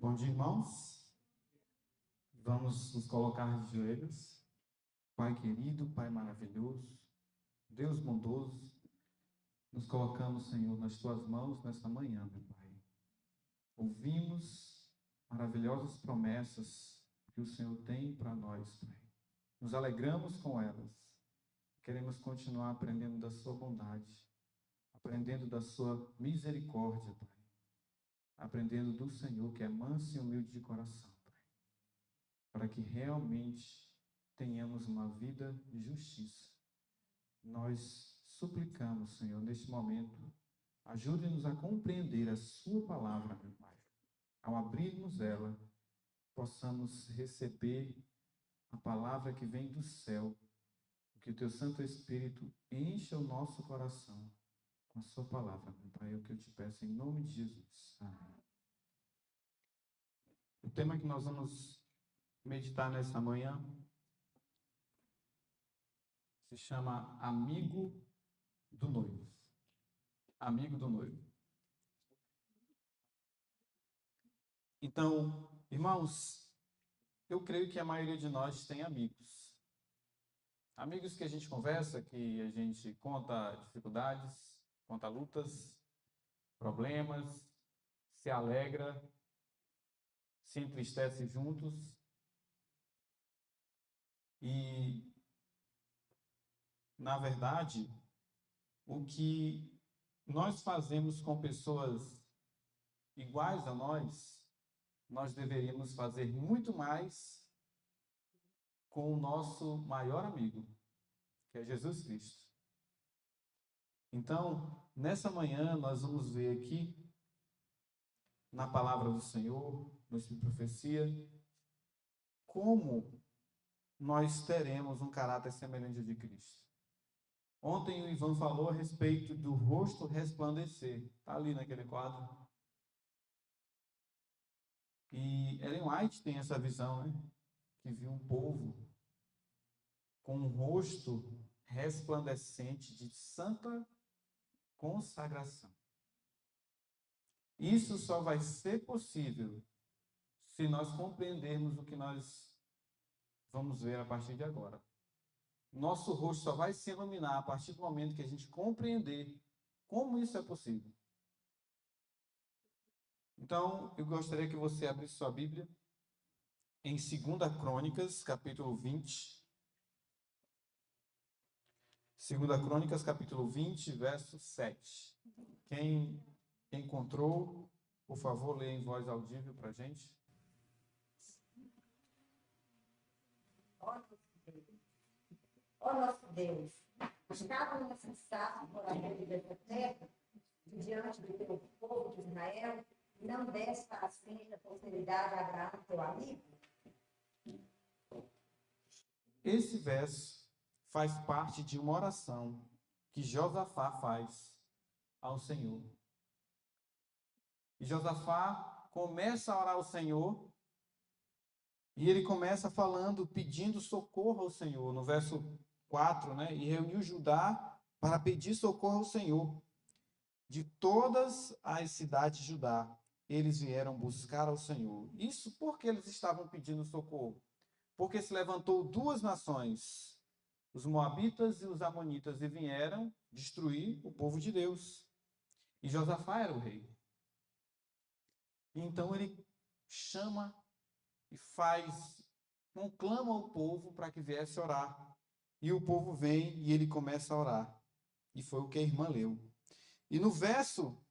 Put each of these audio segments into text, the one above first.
Bom dia, irmãos. Vamos nos colocar de joelhos. Pai querido, Pai maravilhoso, Deus bondoso, nos colocamos, Senhor, nas Tuas mãos nesta manhã, meu Pai. Ouvimos maravilhosas promessas que o Senhor tem para nós, Pai. Nos alegramos com elas. Queremos continuar aprendendo da Sua bondade, aprendendo da Sua misericórdia, Pai. Aprendendo do Senhor, que é manso e humilde de coração, Pai. Para que realmente tenhamos uma vida de justiça. Nós suplicamos, Senhor, neste momento, ajude-nos a compreender a Sua palavra, meu Pai. Ao abrirmos ela, possamos receber a palavra que vem do céu, que o Teu Santo Espírito encha o nosso coração com a Sua palavra, meu Pai. É o que eu te peço em nome de Jesus. Amém. O tema que nós vamos meditar nessa manhã se chama Amigo do Noivo. Amigo do noivo. Então, irmãos, eu creio que a maioria de nós tem amigos. Amigos que a gente conversa, que a gente conta dificuldades, conta lutas, problemas, se alegra, se entristece juntos. E, na verdade, o que nós fazemos com pessoas iguais a nós deveríamos fazer muito mais com o nosso maior amigo, que é Jesus Cristo. Então, nessa manhã, nós vamos ver aqui, na palavra do Senhor, no Espírito de Profecia, como nós teremos um caráter semelhante ao de Cristo. Ontem o Ivan falou a respeito do rosto resplandecer. Está ali naquele quadro. E Ellen White tem essa visão, né? Que viu um povo com um rosto resplandecente de santa consagração. Isso só vai ser possível se nós compreendermos o que nós vamos ver a partir de agora. Nosso rosto só vai se iluminar a partir do momento que a gente compreender como isso é possível. Então, eu gostaria que você abrisse sua Bíblia em 2 Crônicas, capítulo 20. 2 Crônicas, capítulo 20, verso 7. Quem encontrou, por favor, leia em voz audível para a gente. Ó nosso Deus, estávamos necessitados por amor dessa terra, diante do teu povo de Israel, e não deste para sempre a posteridade a Abraão, teu amigo? Esse verso faz parte de uma oração que Josafá faz ao Senhor. E Josafá começa a orar ao Senhor, e ele começa falando, pedindo socorro ao Senhor, no verso 4, né? E reuniu Judá para pedir socorro ao Senhor. De todas as cidades de Judá, eles vieram buscar ao Senhor. Isso porque eles estavam pedindo socorro. Porque se levantou duas nações, os Moabitas e os Amonitas, e vieram destruir o povo de Deus. E Josafá era o rei. Então ele chama e conclama o povo para que viesse orar. E o povo vem e ele começa a orar. E foi o que a irmã leu. E no verso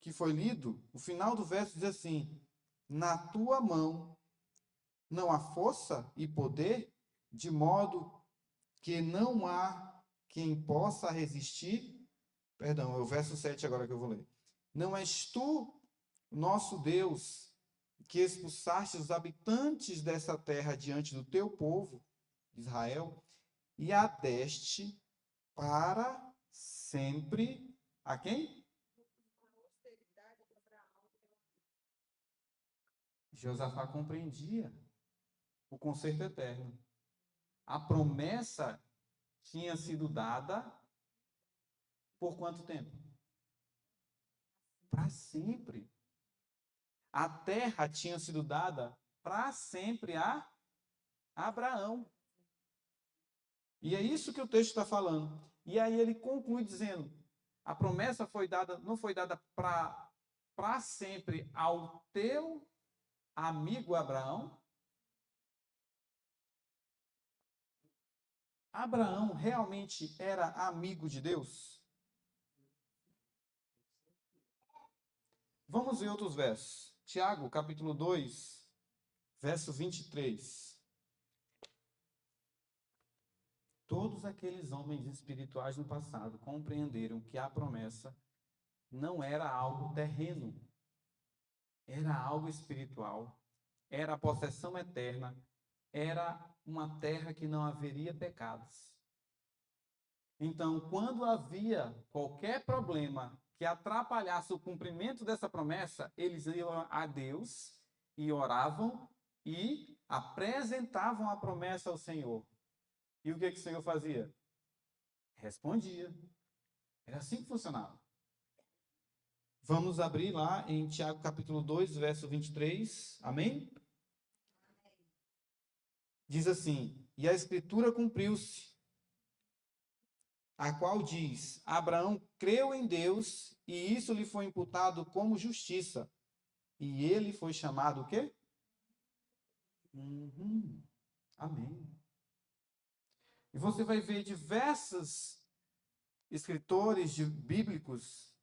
que foi lido, o final do verso diz assim: na tua mão não há força e poder, de modo que não há quem possa resistir. Perdão, é o verso 7 agora que eu vou ler. Não és tu, nosso Deus, que expulsaste os habitantes dessa terra diante do teu povo, Israel, e a deste para sempre a quem? Josafá compreendia o conserto eterno. A promessa tinha sido dada por quanto tempo? Para sempre. a terra tinha sido dada para sempre a Abraão. E é isso que o texto está falando. E aí ele conclui dizendo, a promessa foi dada, não foi dada para sempre ao teu amigo Abraão? Abraão realmente era amigo de Deus? Vamos ver outros versos. Tiago, capítulo 2, verso 23. Todos aqueles homens espirituais no passado compreenderam que a promessa não era algo terreno, era algo espiritual, era a possessão eterna, era uma terra que não haveria pecados. Então, quando havia qualquer problema que atrapalhasse o cumprimento dessa promessa, eles iam a Deus e oravam e apresentavam a promessa ao Senhor. E o que o Senhor fazia? Respondia. Era assim que funcionava. Vamos abrir lá em Tiago capítulo 2, verso 23. Amém? Diz assim: e a escritura cumpriu-se, a qual diz: Abraão creu em Deus e isso lhe foi imputado como justiça. E ele foi chamado o quê? Amém. E você vai ver diversos escritores bíblicos,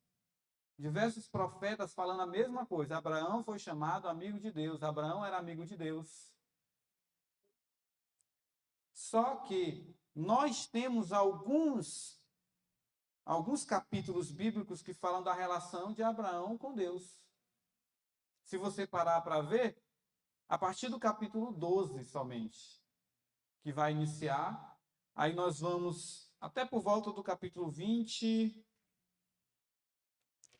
diversos profetas falando a mesma coisa. Abraão foi chamado amigo de Deus. Abraão era amigo de Deus. Só que nós temos alguns capítulos bíblicos que falam da relação de Abraão com Deus. Se você parar para ver, a partir do capítulo 12 somente, que vai iniciar, aí nós vamos até por volta do capítulo 20.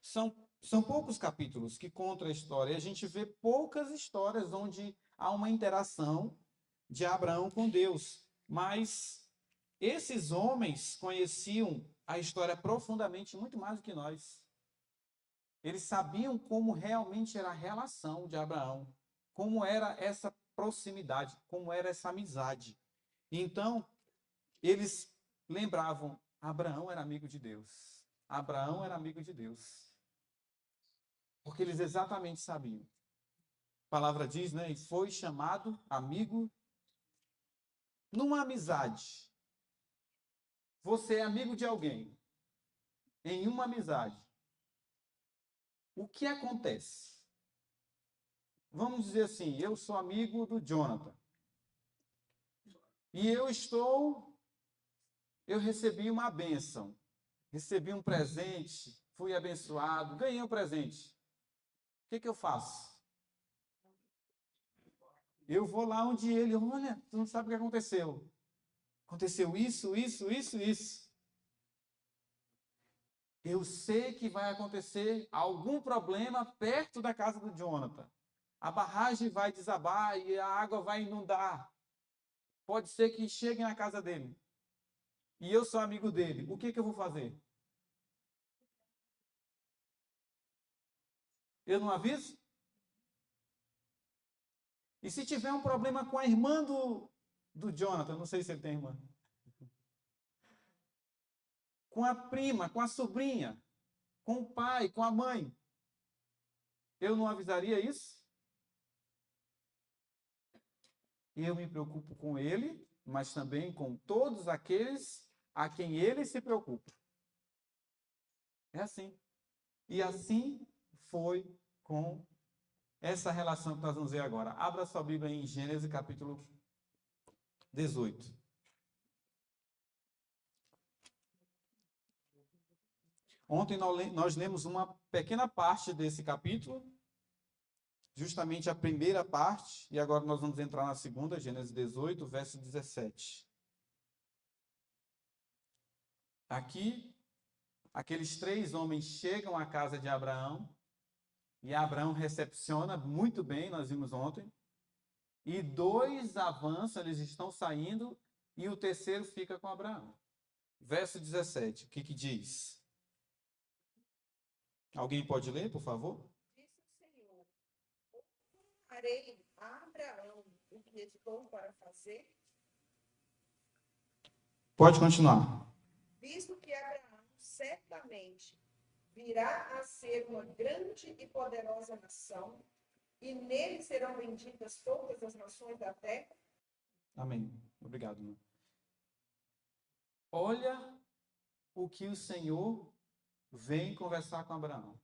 São poucos capítulos que contam a história, e a gente vê poucas histórias onde há uma interação de Abraão com Deus. Mas esses homens conheciam a história profundamente, muito mais do que nós. Eles sabiam como realmente era a relação de Abraão, como era essa proximidade, como era essa amizade. Então, eles lembravam, Abraão era amigo de Deus. Abraão era amigo de Deus. Porque eles exatamente sabiam. A palavra diz, né? E foi chamado amigo. Numa amizade, você é amigo de alguém. Em uma amizade, o que acontece? Vamos dizer assim, eu sou amigo do Jonathan. E eu recebi uma bênção. Recebi um presente, fui abençoado, ganhei um presente. O que eu faço? Eu vou lá onde ele, olha, tu não sabe o que aconteceu. Aconteceu isso, isso, isso, isso. Eu sei que vai acontecer algum problema perto da casa do Jonathan. A barragem vai desabar e a água vai inundar. Pode ser que chegue na casa dele. E eu sou amigo dele. O que eu vou fazer? Eu não aviso? E se tiver um problema com a irmã do Jonathan, não sei se ele tem irmã. Com a prima, com a sobrinha, com o pai, com a mãe. Eu não avisaria isso? Eu me preocupo com ele, mas também com todos aqueles a quem ele se preocupa. É assim. E assim foi com essa relação que nós vamos ver agora. Abra sua Bíblia em Gênesis capítulo 18. Ontem nós lemos uma pequena parte desse capítulo, justamente a primeira parte, e agora nós vamos entrar na segunda, Gênesis 18, verso 17. Aqui, aqueles 3 homens chegam à casa de Abraão, e Abraão recepciona muito bem, nós vimos ontem, e 2 avançam, eles estão saindo, e o terceiro fica com Abraão. Verso 17, o que diz? Alguém pode ler, por favor? Disse o Senhor: farei a Abraão o que estou para fazer? Pode continuar. Visto que Abraão certamente virá a ser uma grande e poderosa nação, e nele serão benditas todas as nações da terra. Amém. Obrigado, irmão. Olha o que o Senhor vem conversar com Abraão.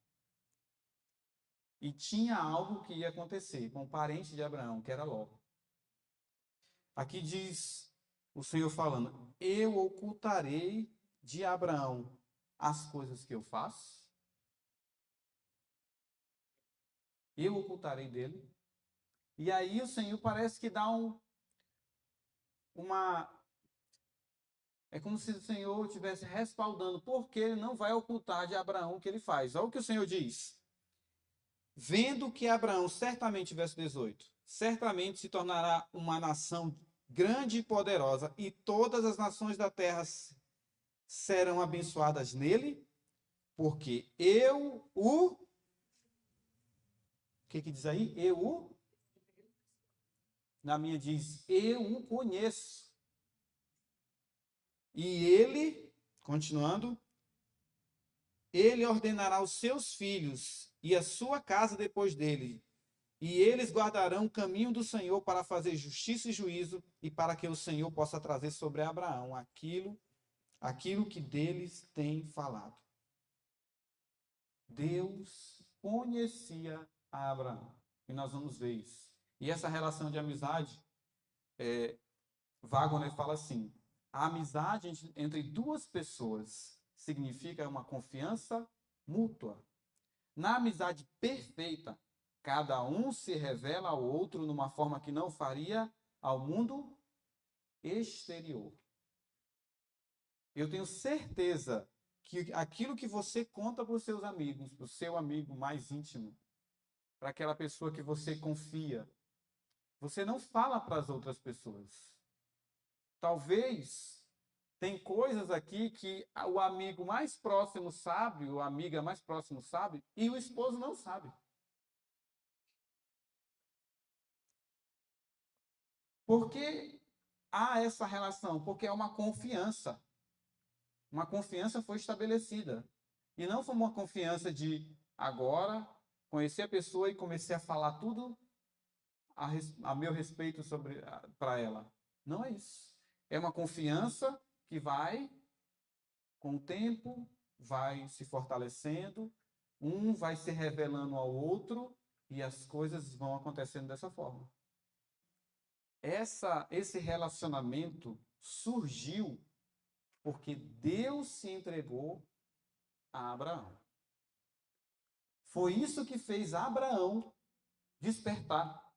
E tinha algo que ia acontecer com o parente de Abraão, que era Ló. Aqui diz o Senhor falando: eu ocultarei de Abraão as coisas que eu faço. Eu ocultarei dele. E aí o Senhor parece que dá uma... É como se o Senhor estivesse respaldando, porque ele não vai ocultar de Abraão o que ele faz. Olha o que o Senhor diz. Vendo que Abraão, certamente, verso 18, certamente se tornará uma nação grande e poderosa, e todas as nações da terra serão abençoadas nele, porque eu o... O que diz aí? Eu o... Na minha diz, eu o conheço. E ele, continuando, ele ordenará os seus filhos e a sua casa depois dele, e eles guardarão o caminho do Senhor para fazer justiça e juízo, e para que o Senhor possa trazer sobre Abraão aquilo que deles tem falado. Deus conhecia a Abraão, e nós vamos ver isso. E essa relação de amizade, Wagner fala assim: a amizade entre duas pessoas significa uma confiança mútua. Na amizade perfeita, cada um se revela ao outro numa forma que não faria ao mundo exterior. Eu tenho certeza que aquilo que você conta para os seus amigos, para o seu amigo mais íntimo, para aquela pessoa que você confia, você não fala para as outras pessoas. Talvez tem coisas aqui que o amigo mais próximo sabe, ou a amiga mais próximo sabe, e o esposo não sabe. Por que há essa relação? Porque é uma confiança. Uma confiança foi estabelecida. E não foi uma confiança de agora conhecer a pessoa e comecei a falar tudo a meu respeito para ela. Não é isso. É uma confiança que vai, com o tempo, vai se fortalecendo, um vai se revelando ao outro e as coisas vão acontecendo dessa forma. Esse relacionamento surgiu porque Deus se entregou a Abraão. Foi isso que fez Abraão despertar.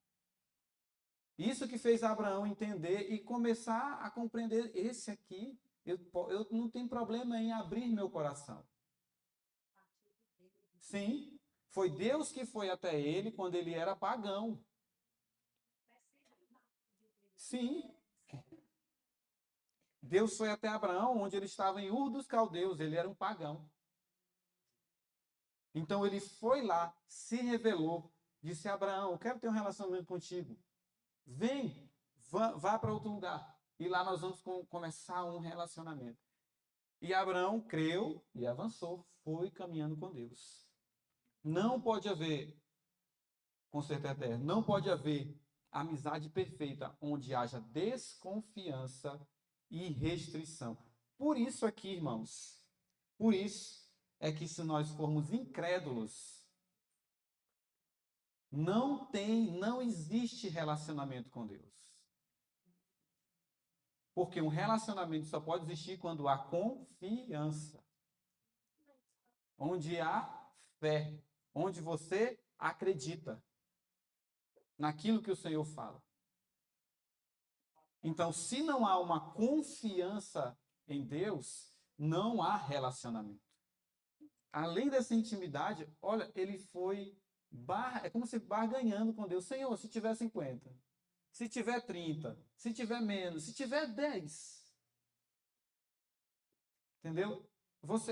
Isso que fez Abraão entender e começar a compreender: esse aqui, eu não tenho problema em abrir meu coração. Sim, foi Deus que foi até ele quando ele era pagão. Sim. Deus foi até Abraão, onde ele estava em Ur dos Caldeus, ele era um pagão. Então ele foi lá, se revelou, disse: Abraão, eu quero ter um relacionamento contigo. Vem, vá para outro lugar. E lá nós vamos começar um relacionamento. E Abraão creu e avançou, foi caminhando com Deus. Não pode haver conserto eterno, não pode haver amizade perfeita onde haja desconfiança e restrição. Por isso aqui, irmãos, por isso é que se nós formos incrédulos, não existe relacionamento com Deus. Porque um relacionamento só pode existir quando há confiança. Onde há fé, onde você acredita naquilo que o Senhor fala. Então, se não há uma confiança em Deus, não há relacionamento. Além dessa intimidade, olha, ele foi é como se barganhando com Deus. Senhor, se tiver 50, se tiver 30, se tiver menos, se tiver 10. Entendeu?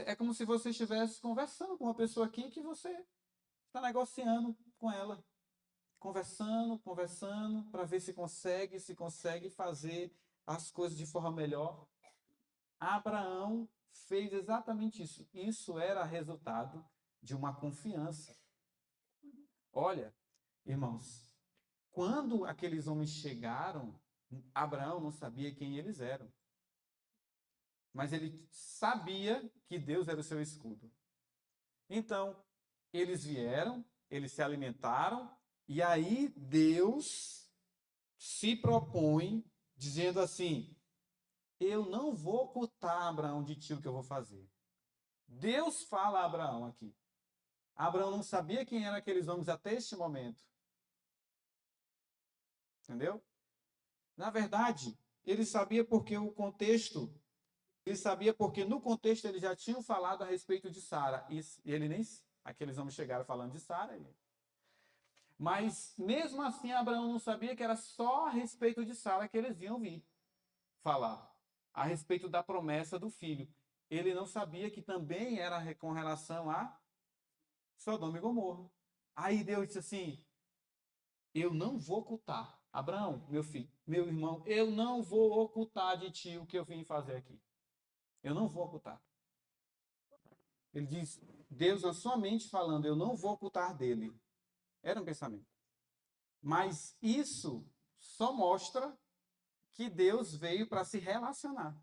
É como se você estivesse conversando com uma pessoa aqui que você está negociando com ela. conversando, para ver se consegue fazer as coisas de forma melhor. Abraão fez exatamente isso. Isso era resultado de uma confiança. Olha, irmãos, quando aqueles homens chegaram, Abraão não sabia quem eles eram. Mas ele sabia que Deus era o seu escudo. Então, eles vieram, eles se alimentaram, e aí Deus se propõe, dizendo assim: eu não vou ocultar, Abraão, de ti o que eu vou fazer. Deus fala a Abraão aqui. Abraão não sabia quem eram aqueles homens até este momento. Entendeu? Na verdade, ele sabia porque o contexto, ele sabia porque no contexto eles já tinham falado a respeito de Sara. E ele nem, aqueles homens chegaram falando de Sara. Mas mesmo assim, Abraão não sabia que era só a respeito de Sara que eles iam vir falar, a respeito da promessa do filho. Ele não sabia que também era com relação a Sodoma e Gomorra. Aí Deus disse assim: eu não vou ocultar. Abraão, meu filho, meu irmão, eu não vou ocultar de ti o que eu vim fazer aqui. Eu não vou ocultar. Ele diz, Deus na sua mente falando, eu não vou ocultar dele. Era um pensamento. Mas isso só mostra que Deus veio para se relacionar.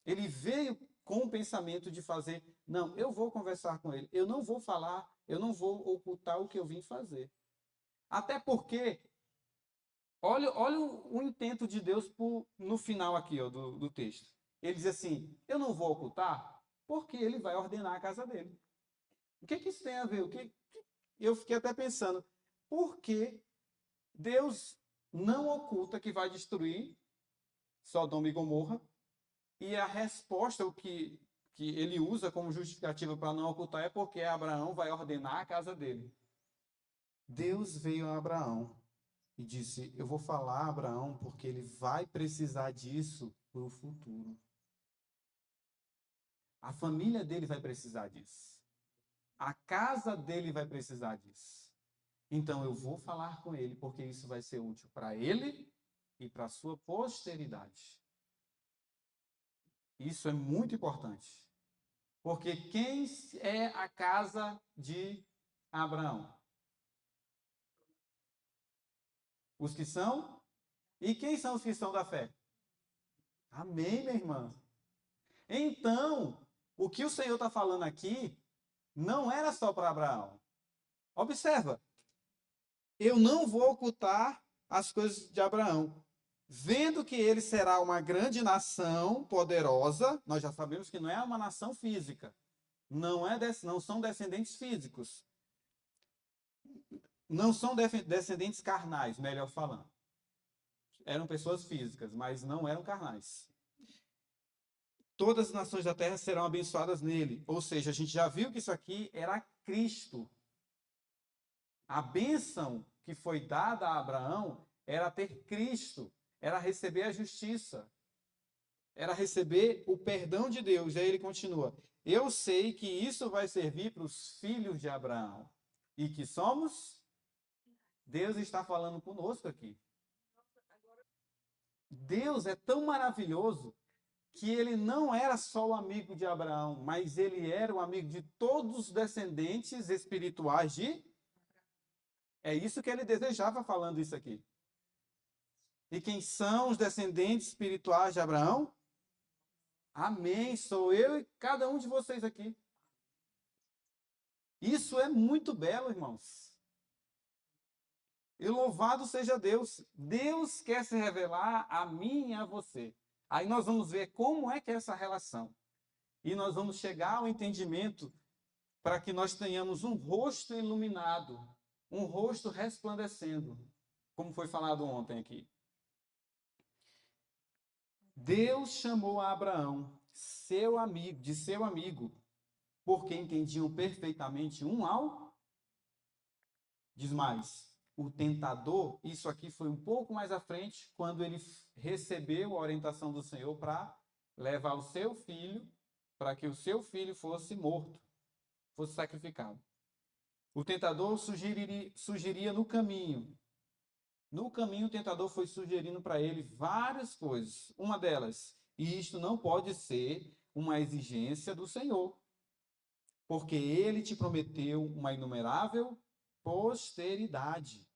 Ele veio com o pensamento de fazer, não, eu vou conversar com ele, eu não vou falar, eu não vou ocultar o que eu vim fazer. Até porque, olha o intento de Deus no final aqui ó, do texto. Ele diz assim, eu não vou ocultar, porque ele vai ordenar a casa dele. O que isso tem a ver? Eu fiquei até pensando, por que Deus não oculta que vai destruir Sodoma e Gomorra? E a resposta, o que ele usa como justificativa para não ocultar, é porque Abraão vai ordenar a casa dele. Deus veio a Abraão e disse, eu vou falar a Abraão porque ele vai precisar disso para o futuro. A família dele vai precisar disso. A casa dele vai precisar disso. Então eu vou falar com ele porque isso vai ser útil para ele e para a sua posteridade. Isso é muito importante. Porque quem é a casa de Abraão? Os que são? E quem são os que são da fé? Amém, minha irmã? Então, o que o Senhor está falando aqui não era só para Abraão. Observa, eu não vou ocultar as coisas de Abraão. Vendo que ele será uma grande nação poderosa, nós já sabemos que não é uma nação física, não são descendentes físicos, não são descendentes carnais, melhor falando. Eram pessoas físicas, mas não eram carnais. Todas as nações da terra serão abençoadas nele. Ou seja, a gente já viu que isso aqui era Cristo. A bênção que foi dada a Abraão era ter Cristo, era receber a justiça, era receber o perdão de Deus. E aí ele continua, eu sei que isso vai servir para os filhos de Abraão. E que somos? Deus está falando conosco aqui. Deus é tão maravilhoso que ele não era só o amigo de Abraão, mas ele era o amigo de todos os descendentes espirituais de... É isso que ele desejava falando isso aqui. E quem são os descendentes espirituais de Abraão? Amém, sou eu e cada um de vocês aqui. Isso é muito belo, irmãos. E louvado seja Deus. Deus quer se revelar a mim e a você. Aí nós vamos ver como é que é essa relação. E nós vamos chegar ao entendimento para que nós tenhamos um rosto iluminado, um rosto resplandecendo, como foi falado ontem aqui. Deus chamou a Abraão, de seu amigo, porque entendiam perfeitamente um ao... Diz mais, o tentador, isso aqui foi um pouco mais à frente, quando ele recebeu a orientação do Senhor para levar o seu filho, para que o seu filho fosse morto, fosse sacrificado. O tentador sugeria no caminho. No caminho, o tentador foi sugerindo para ele várias coisas. Uma delas, e isto não pode ser uma exigência do Senhor, porque ele te prometeu uma inumerável posteridade.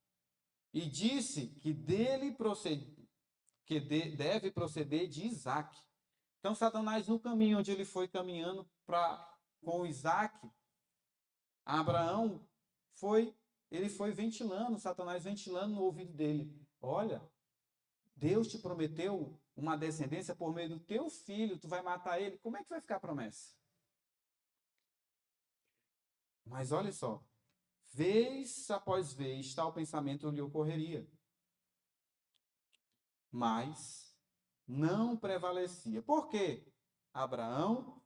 E disse que deve proceder de Isaac. Então, Satanás, no caminho onde ele foi caminhando com Isaac, Abraão ele foi ventilando, Satanás ventilando no ouvido dele. Olha, Deus te prometeu uma descendência por meio do teu filho, tu vai matar ele. Como é que vai ficar a promessa? Mas olha só, vez após vez, tal pensamento lhe ocorreria. Mas não prevalecia. Por quê? Abraão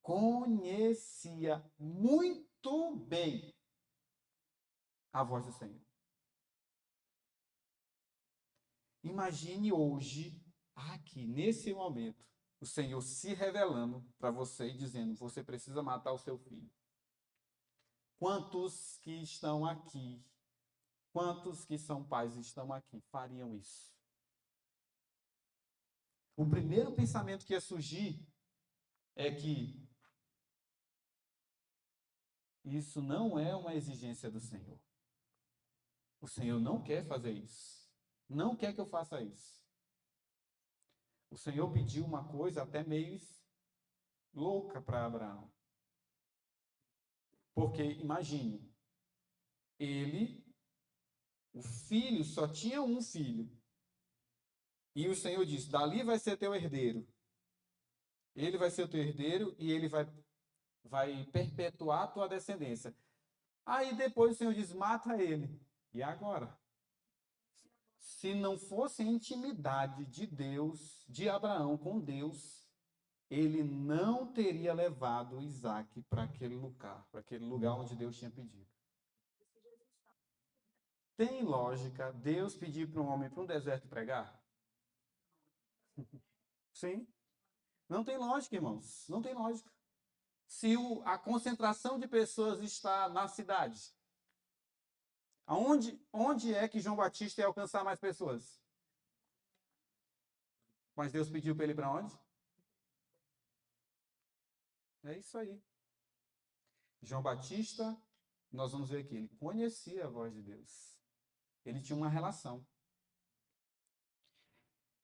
conhecia muito bem a voz do Senhor. Imagine hoje, aqui, nesse momento, o Senhor se revelando para você e dizendo: você precisa matar o seu filho. Quantos que estão aqui, quantos que são pais estão aqui, fariam isso? O primeiro pensamento que ia surgir é que isso não é uma exigência do Senhor. O Senhor não quer fazer isso. Não quer que eu faça isso. O Senhor pediu uma coisa até meio louca para Abraão. Porque, imagine, o filho, só tinha um filho. E o Senhor disse: dali vai ser teu herdeiro. Ele vai ser o teu herdeiro e ele vai perpetuar a tua descendência. Aí depois o Senhor diz: mata ele. E agora? Se não fosse a intimidade de Deus, de Abraão com Deus, ele não teria levado Isaac para aquele lugar onde Deus tinha pedido. Tem lógica Deus pedir para um homem para um deserto pregar? Sim. Não tem lógica, irmãos. Não tem lógica. Se a concentração de pessoas está na cidade, onde é que João Batista ia alcançar mais pessoas? Mas Deus pediu para ele para onde? É isso aí. João Batista, nós vamos ver aqui, ele conhecia a voz de Deus. Ele tinha uma relação.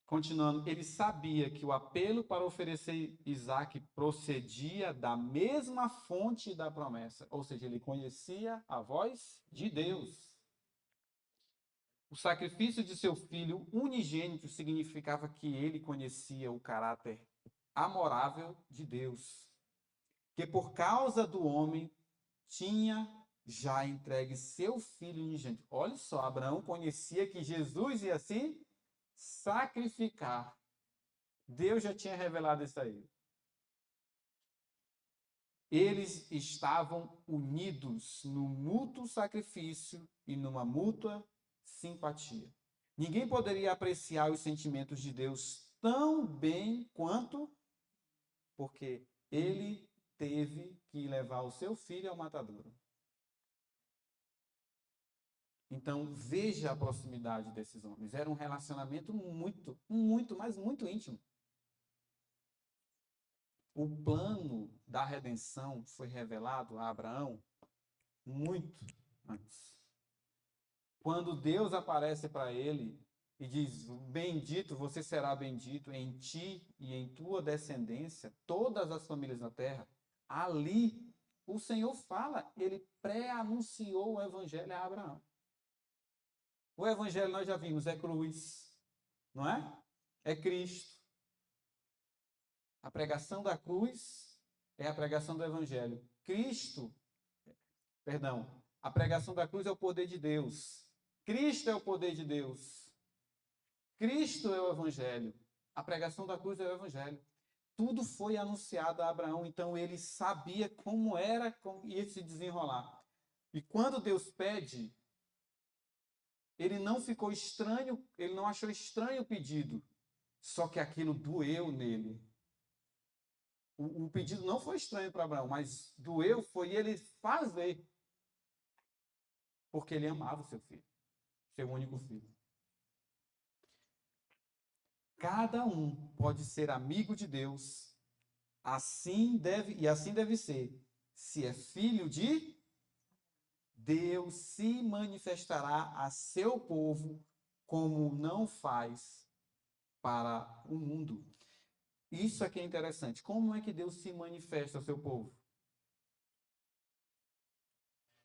Continuando, ele sabia que o apelo para oferecer Isaac procedia da mesma fonte da promessa. Ou seja, ele conhecia a voz de Deus. O sacrifício de seu filho unigênito significava que ele conhecia o caráter amorável de Deus, que por causa do homem tinha já entregue seu filho unigênito. Olha só, Abraão conhecia que Jesus ia se sacrificar. Deus já tinha revelado isso a ele. Eles estavam unidos no mútuo sacrifício e numa mútua simpatia. Ninguém poderia apreciar os sentimentos de Deus tão bem quanto, porque ele teve que levar o seu filho ao matadouro. Então, veja a proximidade desses homens. Era um relacionamento mas muito íntimo. O plano da redenção foi revelado a Abraão muito antes. Quando Deus aparece para ele e diz: bendito, você será bendito, em ti e em tua descendência, todas as famílias da terra, ali o Senhor fala, ele pré-anunciou o evangelho a Abraão. O evangelho nós já vimos, é cruz, não é? É Cristo. A pregação da cruz é a pregação do evangelho. A pregação da cruz é o poder de Deus. Cristo é o poder de Deus. Cristo é o evangelho. A pregação da cruz é o evangelho. Tudo foi anunciado a Abraão, então ele sabia como ia se desenrolar. E quando Deus pede, ele não ficou estranho, ele não achou estranho o pedido, só que aquilo doeu nele. O pedido não foi estranho para Abraão, mas doeu foi ele fazer. porque ele amava o seu filho, seu único filho. Cada um pode ser amigo de Deus, assim deve ser, se é filho de Deus, se manifestará a seu povo como não faz para o mundo. Isso aqui é interessante. Como é que Deus se manifesta ao seu povo?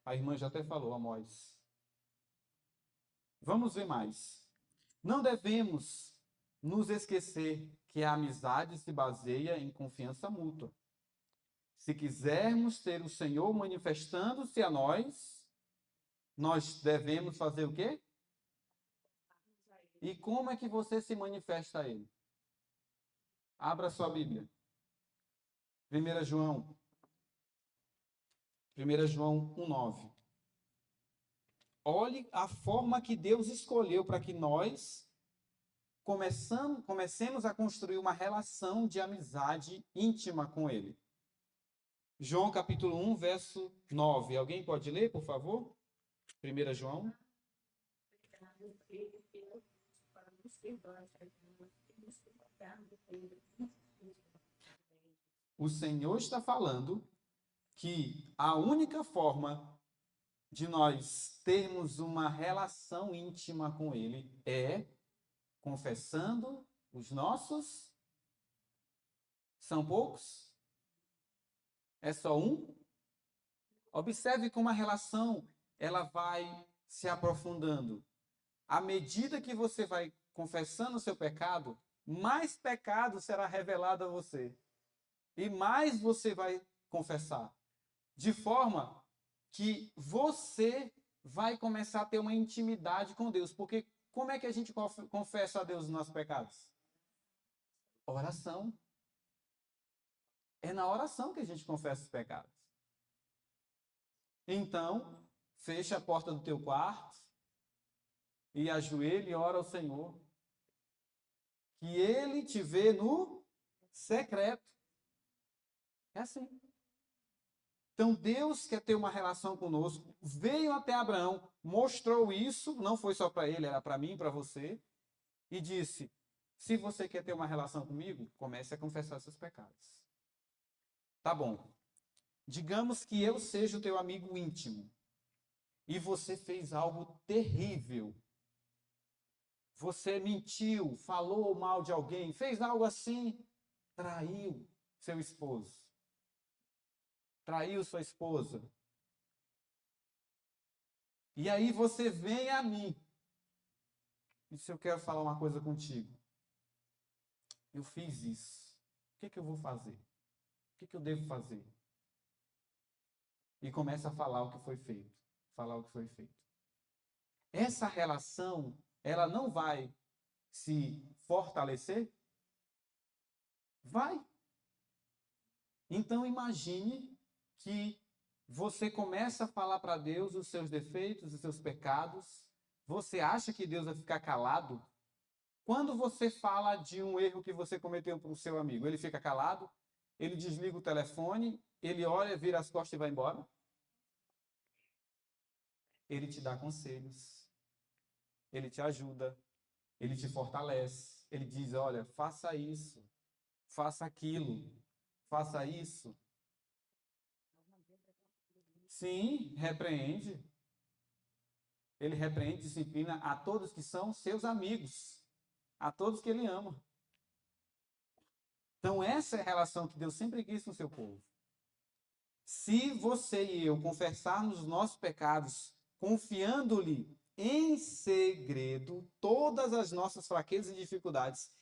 A irmã já até falou, Amós. Vamos ver mais. Não devemos nos esquecer que a amizade se baseia em confiança mútua. Se quisermos ter o Senhor manifestando-se a nós devemos fazer o quê? E como é que você se manifesta a Ele? Abra sua Bíblia. 1 João 1:9. Olhe a forma que Deus escolheu para que nós comecemos a construir uma relação de amizade íntima com Ele. João capítulo 1, verso 9. Alguém pode ler, por favor? 1 João. O Senhor está falando que a única forma de nós termos uma relação íntima com Ele é confessando os nossos. São poucos? É só um? Observe como a relação ela vai se aprofundando. À medida que você vai confessando o seu pecado, mais pecado será revelado a você. E mais você vai confessar. De forma que você vai começar a ter uma intimidade com Deus. Porque como é que a gente confessa a Deus os nossos pecados? Oração. É na oração que a gente confessa os pecados. Então, fecha a porta do teu quarto e ajoelhe e ora ao Senhor. Que Ele te vê no secreto. É assim. Então, Deus quer ter uma relação conosco. Veio até Abraão, mostrou isso, não foi só para ele, era para mim e para você, e disse, se você quer ter uma relação comigo, comece a confessar seus pecados. Tá bom. Digamos que eu seja o teu amigo íntimo, e você fez algo terrível. Você mentiu, falou mal de alguém, fez algo assim, traiu seu esposo. Traiu sua esposa. E aí você vem a mim. E se eu quero falar uma coisa contigo. Eu fiz isso. O que eu vou fazer? O que eu devo fazer? E começa a falar o que foi feito. Falar o que foi feito. Essa relação, ela não vai se fortalecer? Vai. Então imagine que você começa a falar para Deus os seus defeitos, os seus pecados. Você acha que Deus vai ficar calado? Quando você fala de um erro que você cometeu para o seu amigo, ele fica calado? Ele desliga o telefone? Ele olha, vira as costas e vai embora? Ele te dá conselhos. Ele te ajuda. Ele te fortalece. Ele diz, olha, faça isso. Faça aquilo. Faça isso. Sim, repreende. Ele repreende, disciplina a todos que são seus amigos. A todos que ele ama. Então essa é a relação que Deus sempre quis com o seu povo. Se você e eu confessarmos os nossos pecados, confiando-lhe em segredo todas as nossas fraquezas e dificuldades,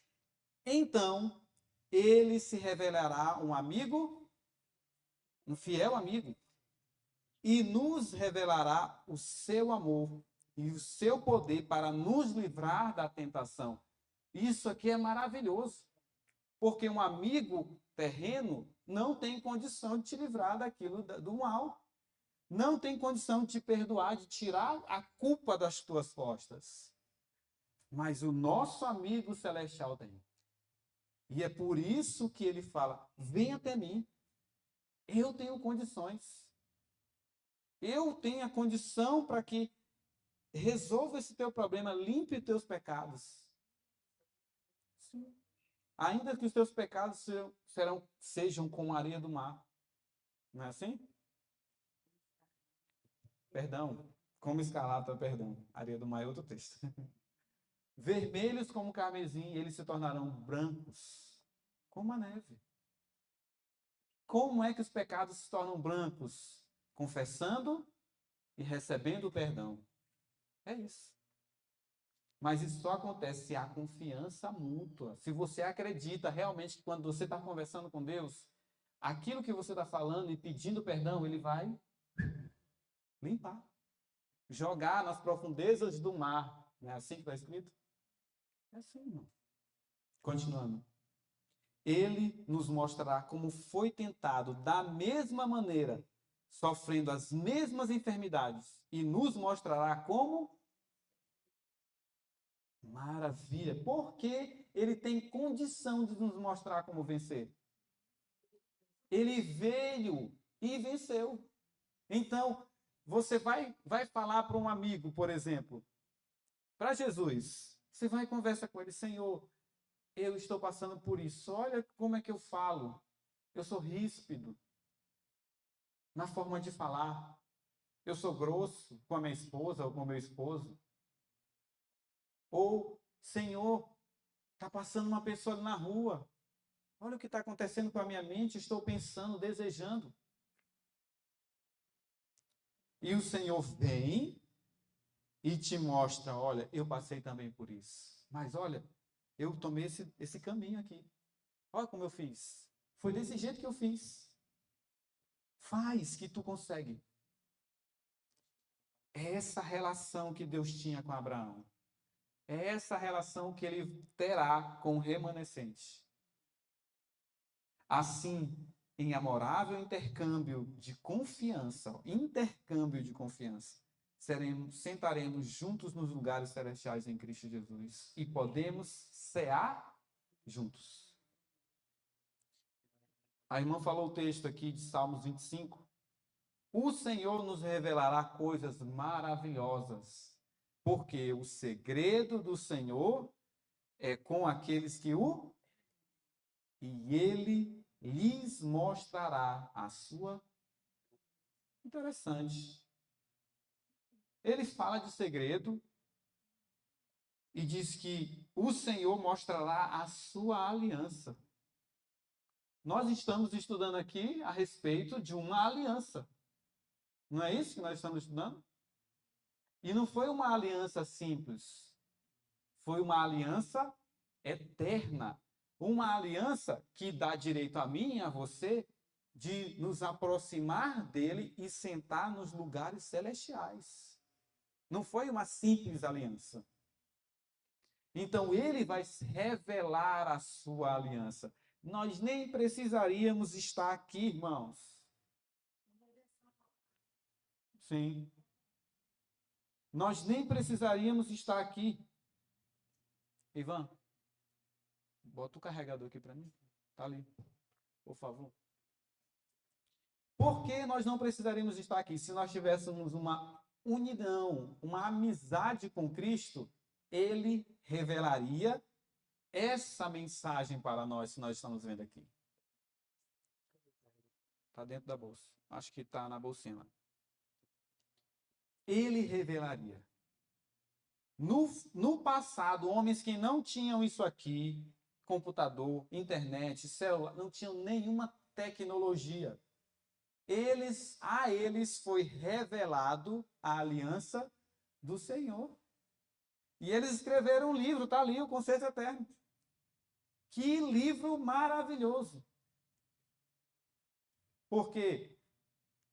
então ele se revelará um amigo, um fiel amigo, e nos revelará o seu amor e o seu poder para nos livrar da tentação. Isso aqui é maravilhoso, porque um amigo terreno não tem condição de te livrar daquilo do mal. Não tem condição de te perdoar, de tirar a culpa das tuas costas. Mas o nosso amigo celestial tem. E é por isso que ele fala, vem até mim. Eu tenho condições. Eu tenho a condição para que resolva esse teu problema, limpe os teus pecados. Sim. Ainda que os teus pecados sejam como a areia do mar. Não é assim? Perdão, como escarlata, perdão. Areia do mar é outro texto. Vermelhos como carmesim, eles se tornarão brancos como a neve. Como é que os pecados se tornam brancos? Confessando e recebendo o perdão. É isso. Mas isso só acontece se há confiança mútua. Se você acredita realmente que quando você está conversando com Deus, aquilo que você está falando e pedindo perdão, Ele vai limpar. Jogar nas profundezas do mar. Não é assim que está escrito? É assim, irmão. Continuando. Ele nos mostrará como foi tentado da mesma maneira, sofrendo as mesmas enfermidades, e nos mostrará como... Maravilha! Porque ele tem condição de nos mostrar como vencer. Ele veio e venceu. Então, você vai falar para um amigo, por exemplo, para Jesus. Você vai e conversa com ele: Senhor, eu estou passando por isso. Olha como é que eu falo. Eu sou ríspido na forma de falar. Eu sou grosso com a minha esposa ou com o meu esposo. Ou, Senhor, está passando uma pessoa ali na rua. Olha o que está acontecendo com a minha mente. Estou pensando, desejando. E o Senhor vem e te mostra: olha, eu passei também por isso. Mas olha, eu tomei esse caminho aqui. Olha como eu fiz. Foi desse jeito que eu fiz. Faz que tu consegue. É essa relação que Deus tinha com Abraão. É essa relação que ele terá com o remanescente. Assim, em amorável intercâmbio de confiança, sentaremos juntos nos lugares celestiais em Cristo Jesus e podemos cear juntos. A irmã falou o texto aqui de Salmos 25. O Senhor nos revelará coisas maravilhosas, porque o segredo do Senhor é com aqueles que o... E Ele lhes mostrará a sua... Interessante. Ele fala de segredo e diz que o Senhor mostrará a sua aliança. Nós estamos estudando aqui a respeito de uma aliança. Não é isso que nós estamos estudando? E não foi uma aliança simples. Foi uma aliança eterna. Uma aliança que dá direito a mim e a você de nos aproximar dele e sentar nos lugares celestiais. Não foi uma simples aliança. Então ele vai revelar a sua aliança. Nós nem precisaríamos estar aqui, irmãos. Sim. Nós nem precisaríamos estar aqui. Ivan, bota o carregador aqui para mim. Tá ali, por favor. Por que nós não precisaríamos estar aqui? Se nós tivéssemos uma unidão, uma amizade com Cristo, Ele revelaria essa mensagem para nós, que nós estamos vendo aqui. Está dentro da bolsa. Acho que está na bolsinha. Ele revelaria. No passado, homens que não tinham isso aqui, computador, internet, celular, não tinham nenhuma tecnologia. A eles foi revelado a aliança do Senhor. E eles escreveram um livro, está ali, o Concerto Eterno. Que livro maravilhoso! Porque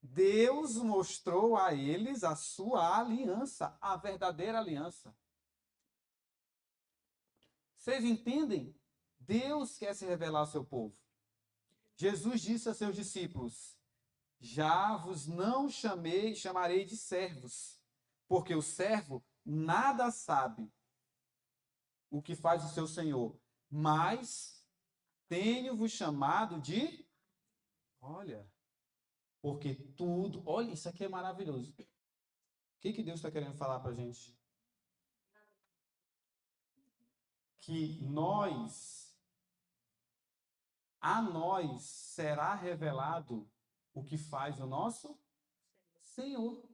Deus mostrou a eles a sua aliança, a verdadeira aliança. Vocês entendem? Deus quer se revelar ao seu povo. Jesus disse a seus discípulos: já vos não chamarei de servos, porque o servo nada sabe o que faz o seu senhor, mas tenho-vos chamado de... Olha, porque tudo... Olha, isso aqui é maravilhoso. que Deus está querendo falar para a gente? Que a nós será revelado o que faz o nosso Senhor.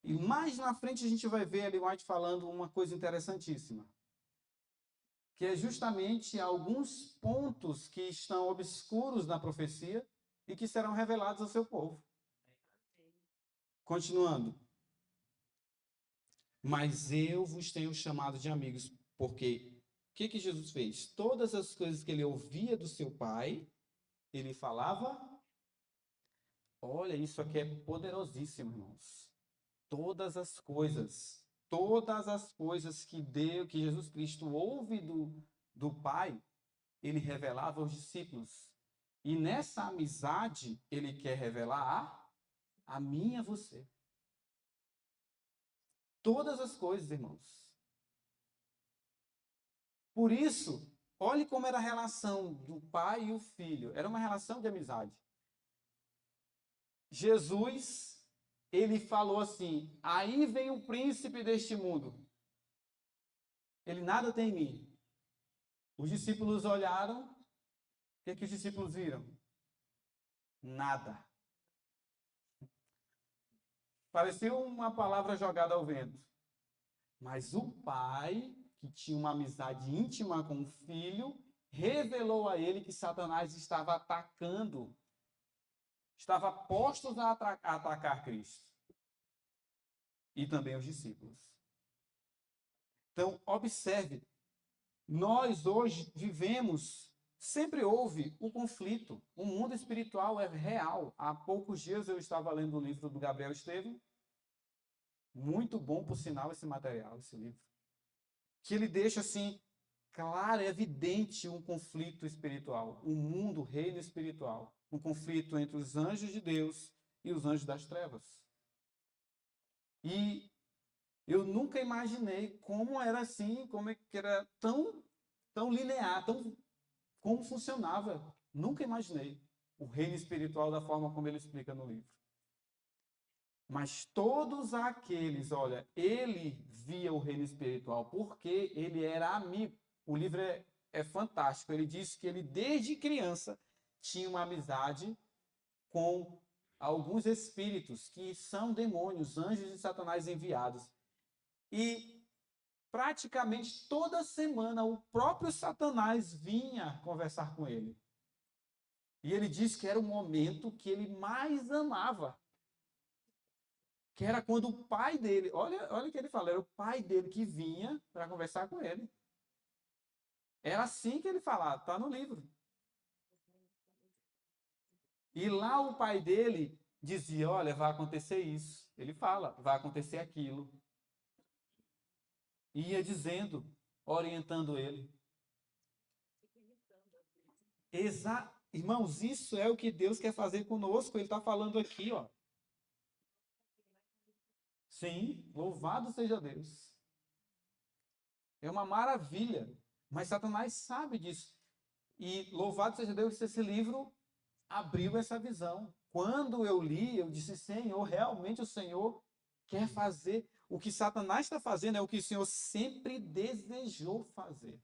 E mais na frente a gente vai ver Ellen White falando uma coisa interessantíssima, que é justamente alguns pontos que estão obscuros na profecia e que serão revelados ao seu povo. Continuando. Mas eu vos tenho chamado de amigos, porque o que Jesus fez? Todas as coisas que ele ouvia do seu pai, ele falava. Olha, isso aqui é poderosíssimo, irmãos. Todas as coisas que Jesus Cristo ouve do Pai, ele revelava aos discípulos. E nessa amizade, ele quer revelar a mim e a você. Todas as coisas, irmãos. Por isso, olhe como era a relação do pai e o filho. Era uma relação de amizade. Jesus, ele falou assim: aí vem o príncipe deste mundo. Ele nada tem em mim. Os discípulos olharam. O que é que os discípulos viram? Nada. Parecia uma palavra jogada ao vento. Mas o pai, que tinha uma amizade íntima com o filho, revelou a ele que Satanás estava atacando, estava postos a atacar Cristo. E também os discípulos. Então, observe, nós hoje vivemos, sempre houve o conflito. O mundo espiritual é real. Há poucos dias eu estava lendo o livro do Gabriel Estevam. Muito bom, por sinal, esse material, esse livro. Que ele deixa assim, claro, evidente um conflito espiritual. O mundo, o reino espiritual. Um conflito entre os anjos de Deus e os anjos das trevas. E eu nunca imaginei como era assim, como é que era tão linear, como funcionava. Nunca imaginei o reino espiritual da forma como ele explica no livro. Mas todos aqueles, olha, ele via o reino espiritual porque ele era amigo. O livro é fantástico. Ele diz que ele, desde criança, tinha uma amizade com alguns espíritos que são demônios, anjos de Satanás enviados. E praticamente toda semana o próprio Satanás vinha conversar com ele. E ele diz que era o momento que ele mais amava. Que era quando o pai dele, olha o que ele fala, era o pai dele que vinha para conversar com ele. Era assim que ele falava, está no livro. E lá o pai dele dizia, olha, vai acontecer isso. Ele fala, vai acontecer aquilo. E ia dizendo, orientando ele. Irmãos, isso é o que Deus quer fazer conosco. Ele está falando aqui, ó. Sim, louvado seja Deus. É uma maravilha. Mas Satanás sabe disso. E louvado seja Deus que esse livro abriu essa visão. Quando eu li, eu disse, Senhor, realmente o Senhor quer fazer. O que Satanás está fazendo é o que o Senhor sempre desejou fazer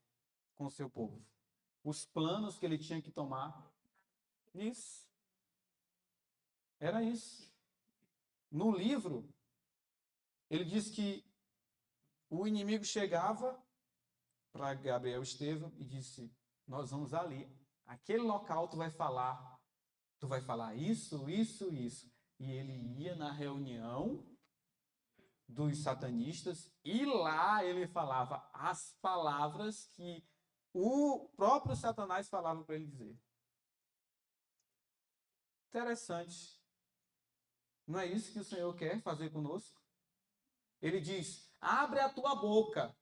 com o seu povo. Os planos que ele tinha que tomar. Isso. Era isso. No livro, ele diz que o inimigo chegava para Gabriel Estevam e disse, nós vamos ali. Aquele local tu vai falar isso, isso, isso. E ele ia na reunião dos satanistas e lá ele falava as palavras que o próprio Satanás falava para ele dizer. Interessante. Não é isso que o Senhor quer fazer conosco? Ele diz, abre a tua boca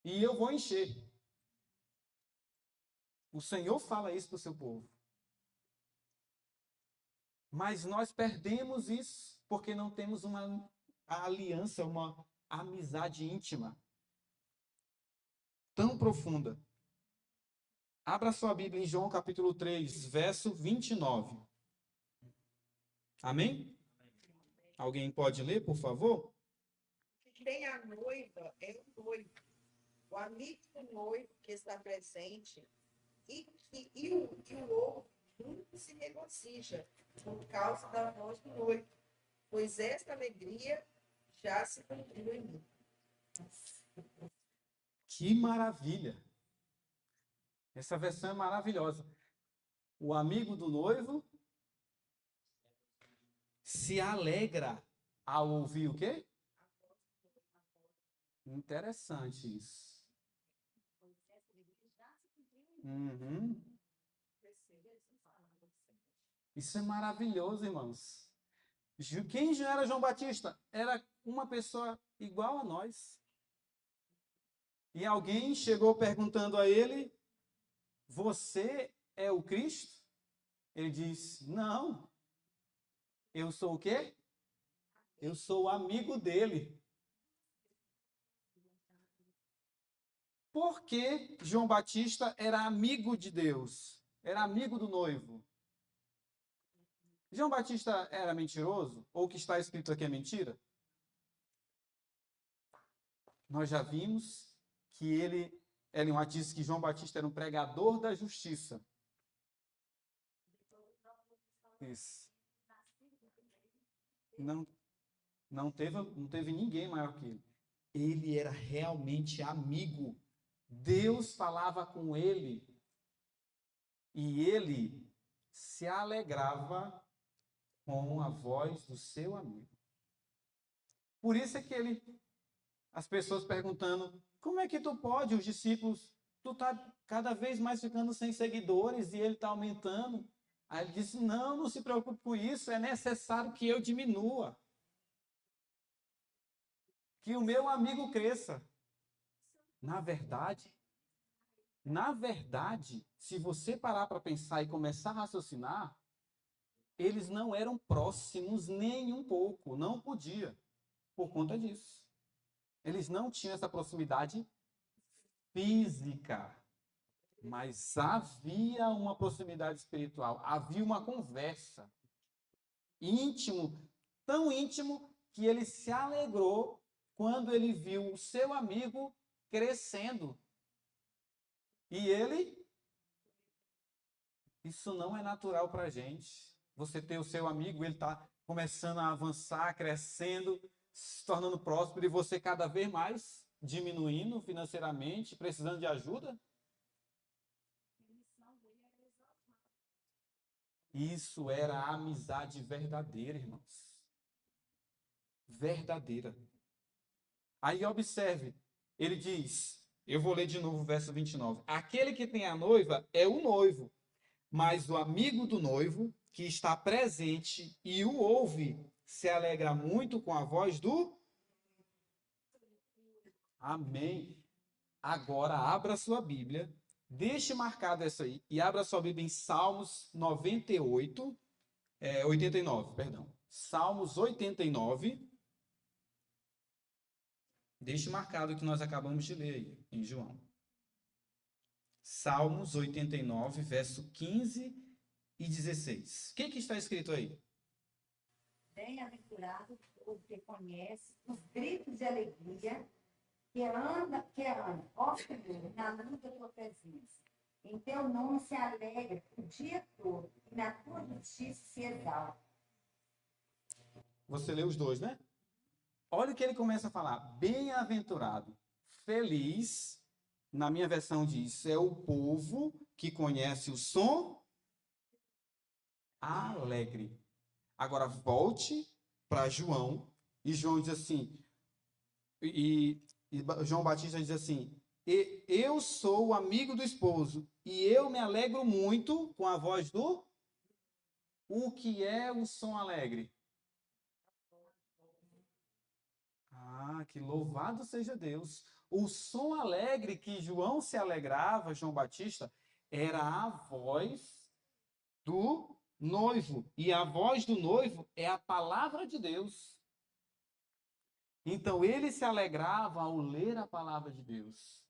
e eu vou encher. O Senhor fala isso para o seu povo. Mas nós perdemos isso porque não temos uma aliança, uma amizade íntima tão profunda. Abra sua Bíblia em João capítulo 3, verso 29. Amém? Alguém pode ler, por favor? Quem a noiva é o noivo. O amigo do noivo que está presente e o outro muito se regozija por causa da voz do noivo, pois esta alegria já se cumpriu em mim. Que maravilha! Essa versão é maravilhosa. O amigo do noivo se alegra ao ouvir o quê? Interessante isso. Uhum. Isso é maravilhoso, irmãos. Quem já era João Batista? Era uma pessoa igual a nós. E alguém chegou perguntando a ele: você é o Cristo? Ele disse: não. Eu sou o quê? Eu sou amigo dele. Por que João Batista era amigo de Deus? Era amigo do noivo? João Batista era mentiroso? Ou o que está escrito aqui é mentira? Nós já vimos que Ellen White disse que João Batista era um pregador da justiça. Isso. Não teve ninguém maior que ele. Ele era realmente amigo. Deus falava com ele. E ele se alegrava com a voz do seu amigo. Por isso é que as pessoas perguntando: como é que tu pode, os discípulos, tu tá cada vez mais ficando sem seguidores e ele está aumentando. Aí ele disse: não se preocupe com isso, é necessário que eu diminua. Que o meu amigo cresça. Na verdade, se você parar para pensar e começar a raciocinar, eles não eram próximos nem um pouco, não podia, por conta disso. Eles não tinham essa proximidade física, mas havia uma proximidade espiritual, havia uma conversa íntimo, tão íntimo que ele se alegrou quando ele viu o seu amigo crescendo. E isso não é natural para a gente. Você ter o seu amigo, ele está começando a avançar, crescendo, se tornando próspero, e você cada vez mais diminuindo financeiramente, precisando de ajuda. Isso era a amizade verdadeira, irmãos. Verdadeira. Aí observe, ele diz, eu vou ler de novo o verso 29. Aquele que tem a noiva é o noivo, mas o amigo do noivo, que está presente e o ouve, se alegra muito com a voz do... Amém. Agora abra sua Bíblia, deixe marcado essa aí, e abra sua Bíblia em Salmos 89, perdão. Salmos 89. Deixe marcado o que nós acabamos de ler aí, em João. Salmos 89, verso 15 e 16. O que está escrito aí? Bem-aventurado o que conhece os gritos de alegria que anda, ó Senhor, na luz da tua presença. Em teu nome se alegra o dia todo, e na tua justiça se exalta. Você lê os dois, né? Olha o que ele começa a falar. Bem-aventurado, feliz, na minha versão diz, é o povo que conhece o som alegre. Agora volte para João, e João diz assim, e João Batista diz assim: eu sou o amigo do esposo, e eu me alegro muito com a voz do... O que é o som alegre? Ah, que louvado seja Deus. O som alegre que João se alegrava, João Batista, era a voz do noivo. E a voz do noivo é a palavra de Deus. Então, ele se alegrava ao ler a palavra de Deus.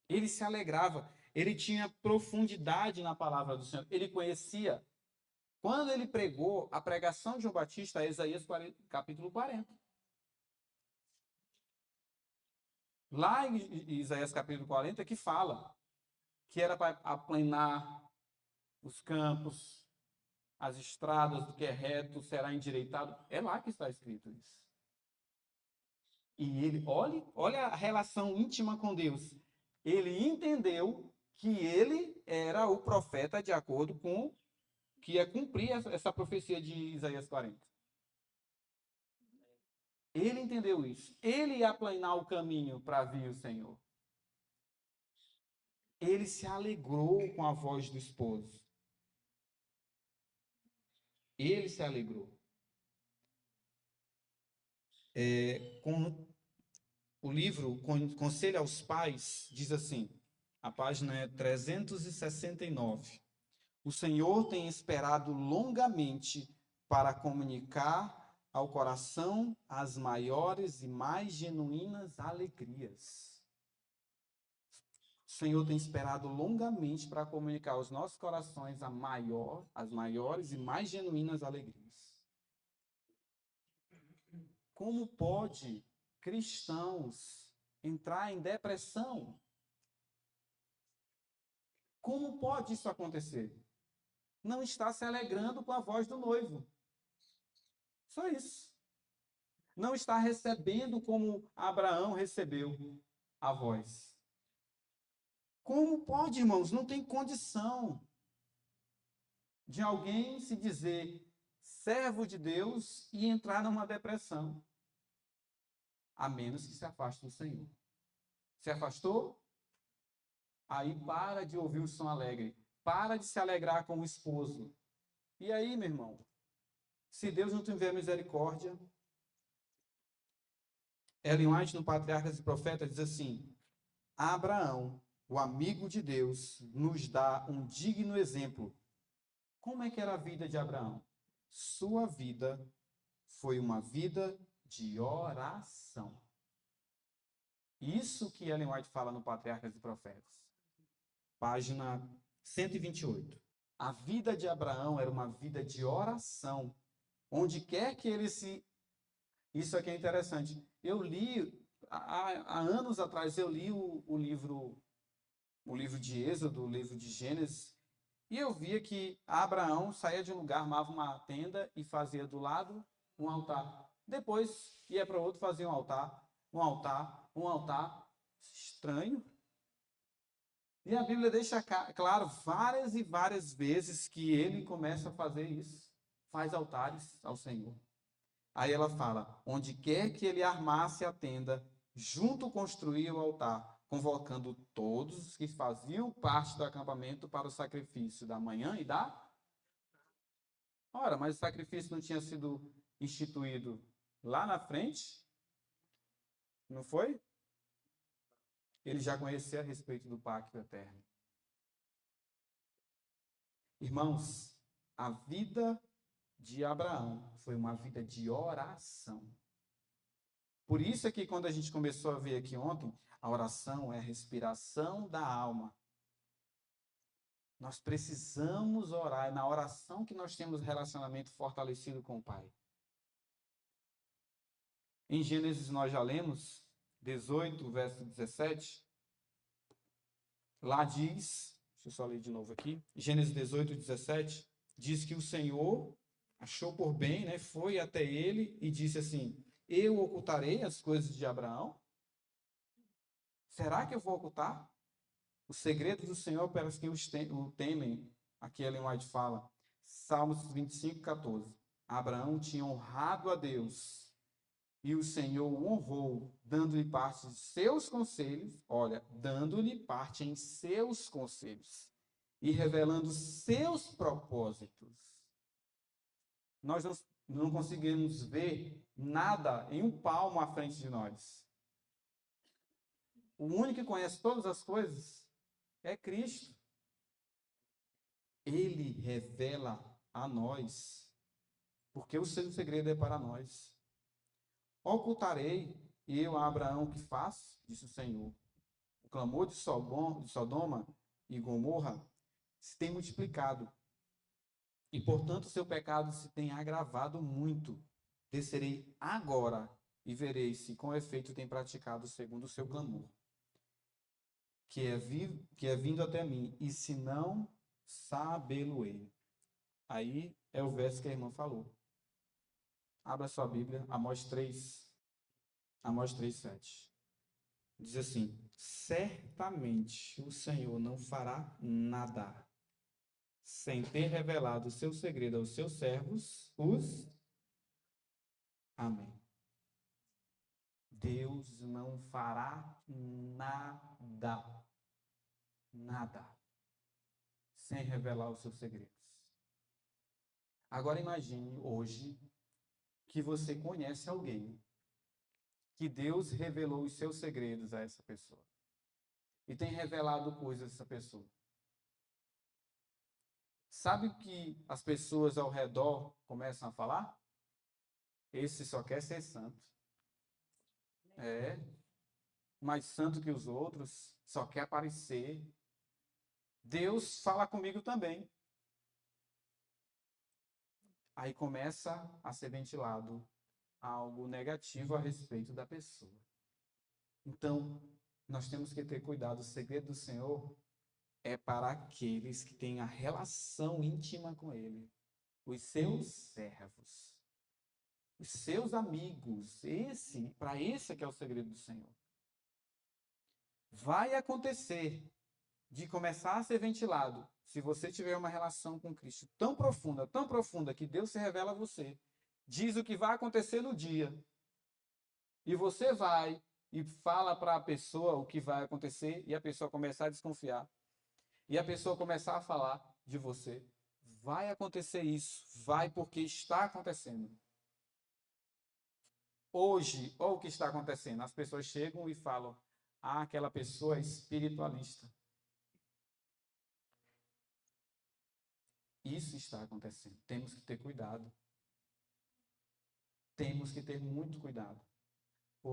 Ele se alegrava. Ele tinha profundidade na palavra do Senhor. Ele conhecia quando ele pregou a pregação de João Batista, é Isaías capítulo 40. Lá em Isaías capítulo 40 que fala que era para aplanar os campos, as estradas do que é reto será endireitado. É lá que está escrito isso. E ele, olha a relação íntima com Deus. Ele entendeu que ele era o profeta de acordo com que ia cumprir essa profecia de Isaías 40. Ele entendeu isso. Ele ia aplanar o caminho para vir o Senhor. Ele se alegrou com a voz do esposo. Ele se alegrou. Com o livro Conselho aos Pais, diz assim, a página é 369. O Senhor tem esperado longamente para comunicar ao coração as maiores e mais genuínas alegrias. O Senhor tem esperado longamente para comunicar aos nossos corações as maiores e mais genuínas alegrias. Como pode cristãos entrar em depressão? Como pode isso acontecer? Não está se alegrando com a voz do noivo. Só isso. Não está recebendo como Abraão recebeu a voz. Como pode, irmãos? Não tem condição de alguém se dizer servo de Deus e entrar numa depressão. A menos que se afaste do Senhor. Se afastou? Aí para de ouvir o som alegre. Para de se alegrar com o esposo. E aí, meu irmão? Se Deus não tiver misericórdia, Ellen White, no Patriarcas e Profetas, diz assim: Abraão, o amigo de Deus, nos dá um digno exemplo. Como é que era a vida de Abraão? Sua vida foi uma vida de oração. Isso que Ellen White fala no Patriarcas e Profetas. Página 128. A vida de Abraão era uma vida de oração. Onde quer que ele se... Isso aqui é interessante. Eu li, há anos atrás, eu li o livro de Êxodo, o livro de Gênesis, e eu via que Abraão saía de um lugar, armava uma tenda e fazia do lado um altar. Depois ia para outro, fazia um altar, um altar, um altar. Estranho. E a Bíblia deixa claro várias e várias vezes que ele começa a fazer isso. Faz altares ao Senhor. Aí ela fala, onde quer que ele armasse a tenda, junto construía o altar, convocando todos os que faziam parte do acampamento para o sacrifício da manhã e da... Ora, mas o sacrifício não tinha sido instituído lá na frente? Não foi? Ele já conhecia a respeito do pacto eterno. Irmãos, a vida de Abraão foi uma vida de oração. Por isso é que quando a gente começou a ver aqui ontem, a oração é a respiração da alma. Nós precisamos orar, é na oração que nós temos relacionamento fortalecido com o Pai. Em Gênesis nós já lemos 18, verso 17, lá diz, deixa eu só ler de novo aqui, Gênesis 18, 17, diz que o Senhor achou por bem, né, foi até ele e disse assim, eu ocultarei as coisas de Abraão? Será que eu vou ocultar? O segredo do Senhor para os que o temem, aqui Ellen White fala, Salmos 25, 14, Abraão tinha honrado a Deus, e o Senhor o honrou, dando-lhe parte de seus conselhos, olha, dando-lhe parte em seus conselhos, e revelando seus propósitos. Nós não conseguimos ver nada em um palmo à frente de nós. O único que conhece todas as coisas é Cristo. Ele revela a nós, porque o seu segredo é para nós. Ocultarei eu a Abraão que faço, disse o Senhor. O clamor de Sodoma e Gomorra se tem multiplicado. E, portanto, seu pecado se tem agravado muito. Descerei agora e verei se com efeito tem praticado segundo o seu clamor, que é vindo até mim, e se não, sabê-lo-ei. Aí é o verso que a irmã falou. Abra sua Bíblia, Amós 3, 7. Diz assim: certamente o Senhor não fará nada sem ter revelado o seu segredo aos seus servos, os... Amém. Deus não fará nada, nada, sem revelar os seus segredos. Agora imagine hoje que você conhece alguém que Deus revelou os seus segredos a essa pessoa e tem revelado coisas a essa pessoa. Sabe o que as pessoas ao redor começam a falar? Esse só quer ser santo. É, mais santo que os outros, só quer aparecer. Deus fala comigo também. Aí começa a ser ventilado algo negativo a respeito da pessoa. Então, nós temos que ter cuidado. O segredo do Senhor é para aqueles que têm a relação íntima com Ele, os seus servos, os seus amigos. Para esse é que é o segredo do Senhor. Vai acontecer de começar a ser ventilado, se você tiver uma relação com Cristo tão profunda, que Deus se revela a você, diz o que vai acontecer no dia, e você vai e fala para a pessoa o que vai acontecer, e a pessoa começar a desconfiar, e a pessoa começar a falar de você, vai acontecer isso, vai porque está acontecendo. Hoje, olha o que está acontecendo, as pessoas chegam e falam, aquela pessoa é espiritualista. Isso está acontecendo. Temos que ter cuidado. Temos que ter muito cuidado.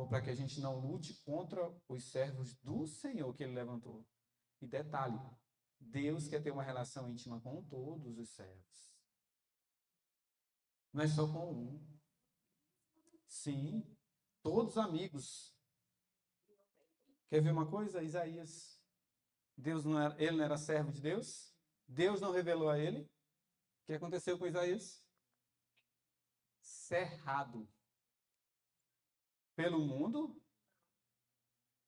Para que a gente não lute contra os servos do Senhor que Ele levantou. E detalhe, Deus quer ter uma relação íntima com todos os servos. Não é só com um. Sim, todos amigos. Quer ver uma coisa? Isaías. Ele não era servo de Deus? Deus não revelou a ele? O que aconteceu com Isaías? Cerrado pelo mundo?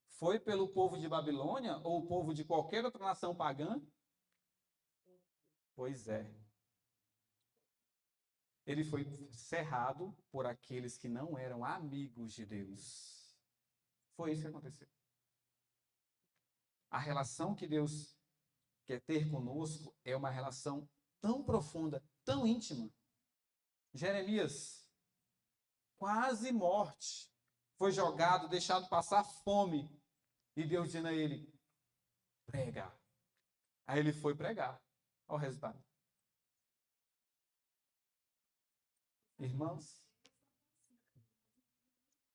Foi pelo povo de Babilônia ou o povo de qualquer outra nação pagã? Pois é. Ele foi cerrado por aqueles que não eram amigos de Deus. Foi isso que aconteceu. A relação que Deus quer ter conosco é uma relação tão profunda, tão íntima. Jeremias, quase morte, foi jogado, deixado passar fome. E Deus dizendo a ele, prega. Aí ele foi pregar. Olha o resultado. Irmãos?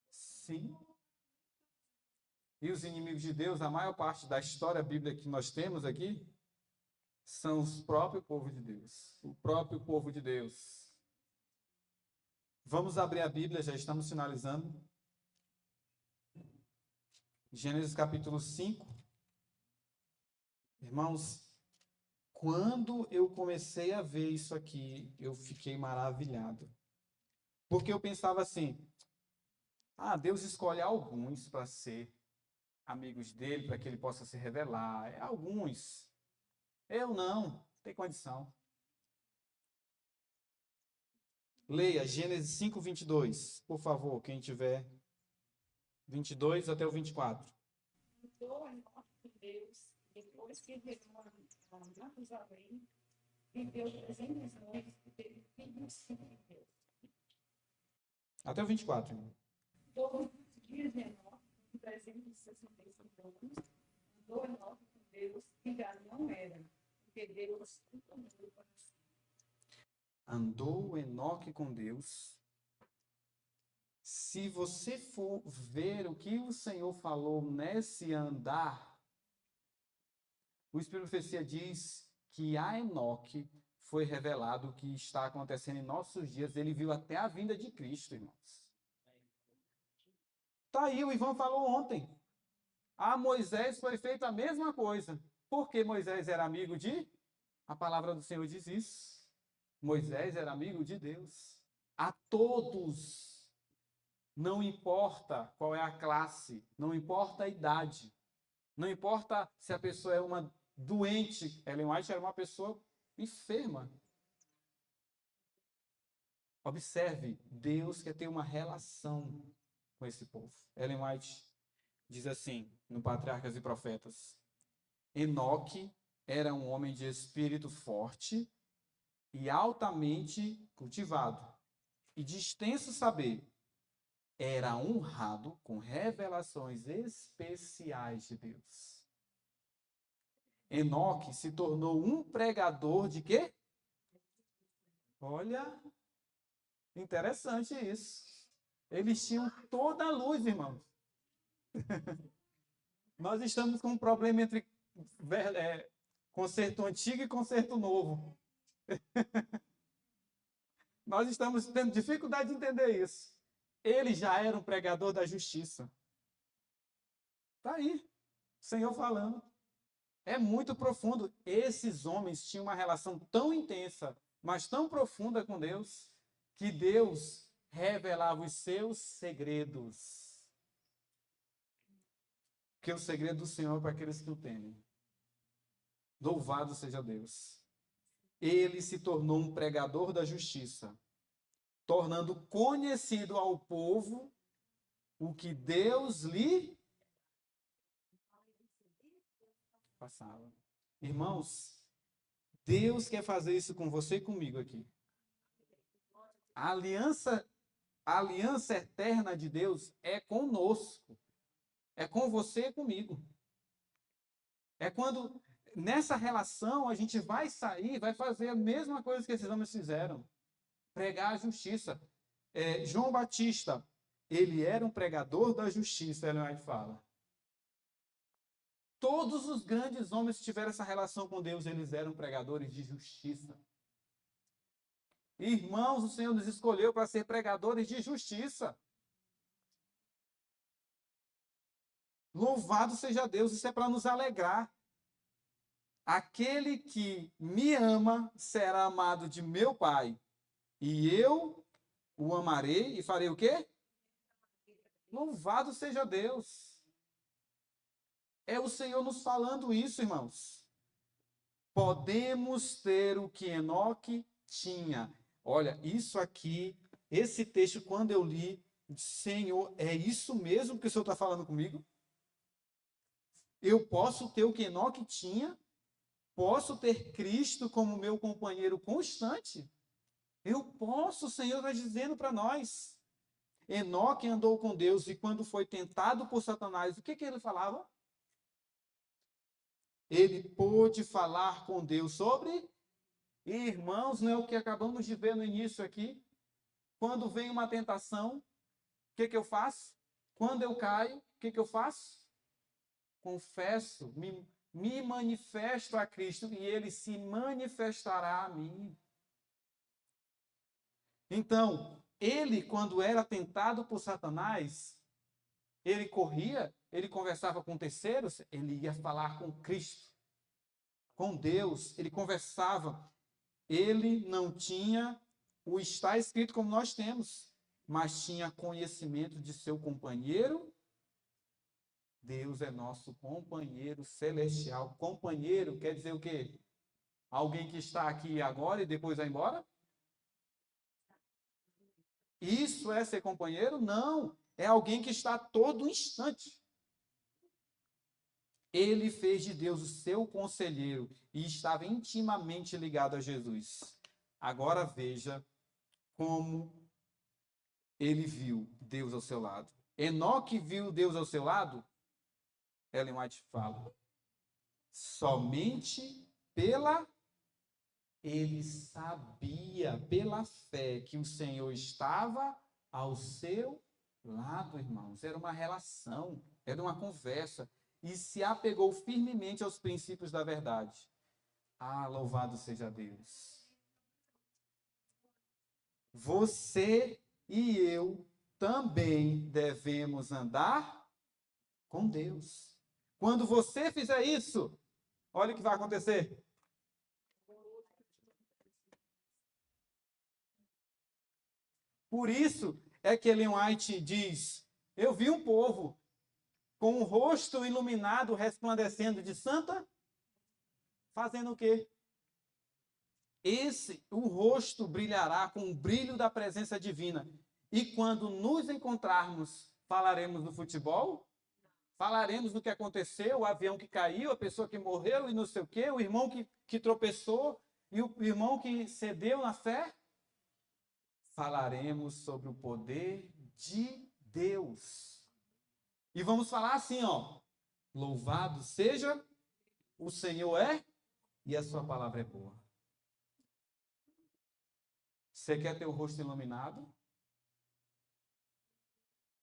Sim. E os inimigos de Deus, a maior parte da história bíblica que nós temos aqui, são os próprios povo de Deus. O próprio povo de Deus. Vamos abrir a Bíblia, já estamos finalizando. Gênesis capítulo 5. Irmãos, quando eu comecei a ver isso aqui, eu fiquei maravilhado. Porque eu pensava assim, Deus escolhe alguns para ser amigos dele, para que ele possa se revelar. É alguns. Eu não tem condição. Leia Gênesis 5, 22, por favor, quem tiver 22 até o 24. Andou Enoque com Deus, depois que retornou a Matusalém, viveu 300 anos e teve filhos com Deus. Até o 24. Irmão. Todos os dias de Enoque, 365 anos, andou Enoque com Deus, e já não era, porque Deus o tomou para si. Andou Enoque com Deus. Se você for ver o que o Senhor falou nesse andar, o Espírito de Profecia diz que a Enoque foi revelado o que está acontecendo em nossos dias. Ele viu até a vinda de Cristo, irmãos. Tá aí, o Ivan falou ontem. A Moisés foi feita a mesma coisa. Porque Moisés era amigo de... A palavra do Senhor diz isso. Moisés era amigo de Deus. A todos, não importa qual é a classe, não importa a idade, não importa se a pessoa é uma doente. Ellen White era uma pessoa enferma. Observe, Deus quer ter uma relação com esse povo. Ellen White diz assim, no Patriarcas e Profetas: Enoque era um homem de espírito forte e altamente cultivado, e de extenso saber. Era honrado com revelações especiais de Deus. Enoque se tornou um pregador de quê? Olha, interessante isso. Eles tinham toda a luz, irmãos. Nós estamos com um problema entre concerto antigo e concerto novo. Nós estamos tendo dificuldade de entender isso. Ele já era um pregador da justiça. Está aí, o Senhor falando. É muito profundo. Esses homens tinham uma relação tão intensa, mas tão profunda com Deus, que Deus revelava os seus segredos. Porque o segredo do Senhor é para aqueles que o temem. Louvado seja Deus. Ele se tornou um pregador da justiça, tornando conhecido ao povo o que Deus lhe passava. Irmãos, Deus quer fazer isso com você e comigo aqui. A aliança eterna de Deus é conosco. É com você e comigo. É quando, nessa relação, a gente vai sair, vai fazer a mesma coisa que esses homens fizeram. Pregar a justiça. João Batista, ele era um pregador da justiça, Ellen White fala. Todos os grandes homens que tiveram essa relação com Deus, eles eram pregadores de justiça. Irmãos, o Senhor nos escolheu para ser pregadores de justiça. Louvado seja Deus, isso é para nos alegrar. Aquele que me ama será amado de meu Pai, e eu o amarei e farei o quê? Louvado seja Deus. É o Senhor nos falando isso, irmãos. Podemos ter o que Enoque tinha. Olha, isso aqui, esse texto, quando eu li, Senhor, é isso mesmo que o Senhor está falando comigo? Eu posso ter o que Enoque tinha? Posso ter Cristo como meu companheiro constante? Eu posso, o Senhor está dizendo para nós. Enoque andou com Deus e quando foi tentado por Satanás, o que ele falava? Ele pôde falar com Deus sobre... Irmãos, não é o que acabamos de ver no início aqui? Quando vem uma tentação, o que eu faço? Quando eu caio, o que eu faço? Confesso, me manifesto a Cristo e Ele se manifestará a mim. Então, ele, quando era tentado por Satanás, ele corria, ele conversava com terceiros, ele ia falar com Cristo, com Deus, ele conversava. Ele não tinha o está escrito como nós temos, mas tinha conhecimento de seu companheiro. Deus é nosso companheiro celestial. Companheiro quer dizer o quê? Alguém que está aqui agora e depois vai embora? Isso é ser companheiro? Não. É alguém que está a todo instante. Ele fez de Deus o seu conselheiro e estava intimamente ligado a Jesus. Agora veja como ele viu Deus ao seu lado. Enoque viu Deus ao seu lado? Ellen White fala. Somente ele sabia pela fé que o Senhor estava ao seu lado, irmãos. Era uma relação, era uma conversa. E se apegou firmemente aos princípios da verdade. Ah, louvado seja Deus. você e eu também devemos andar com Deus. Quando você fizer isso, olha o que vai acontecer. Por isso é que Ellen White diz: eu vi um povo com o rosto iluminado, resplandecendo de santa, fazendo o quê? O rosto brilhará com o brilho da presença divina. E quando nos encontrarmos, falaremos do futebol? Falaremos do que aconteceu, o avião que caiu, a pessoa que morreu e não sei o quê, o irmão que tropeçou e o irmão que cedeu na fé? Falaremos sobre o poder de Deus. E vamos falar assim, ó: louvado seja o Senhor e a sua palavra é boa. Você quer ter o rosto iluminado?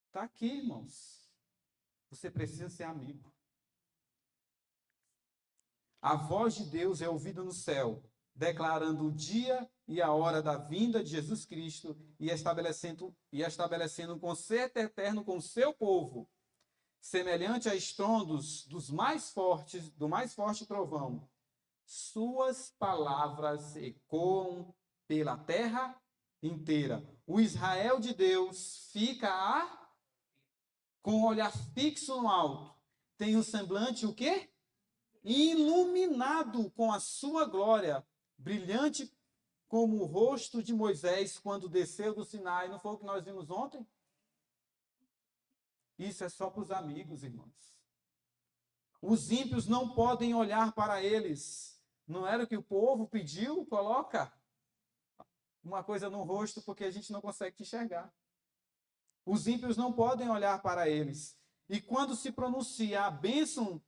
Está aqui, irmãos. Você precisa ser amigo. A voz de Deus é ouvida no céu, declarando o dia e a hora da vinda de Jesus Cristo e estabelecendo um concerto eterno com o seu povo, semelhante a estrondos do mais forte trovão. Suas palavras ecoam pela terra inteira. O Israel de Deus fica com o olhar fixo no alto. Tem o semblante o quê? Iluminado com a sua glória, brilhante como o rosto de Moisés quando desceu do Sinai. Não foi o que nós vimos ontem? Isso é só para os amigos, irmãos. Os ímpios não podem olhar para eles. Não era o que o povo pediu? Coloca uma coisa no rosto porque a gente não consegue te enxergar. Os ímpios não podem olhar para eles. E quando se pronuncia a bênção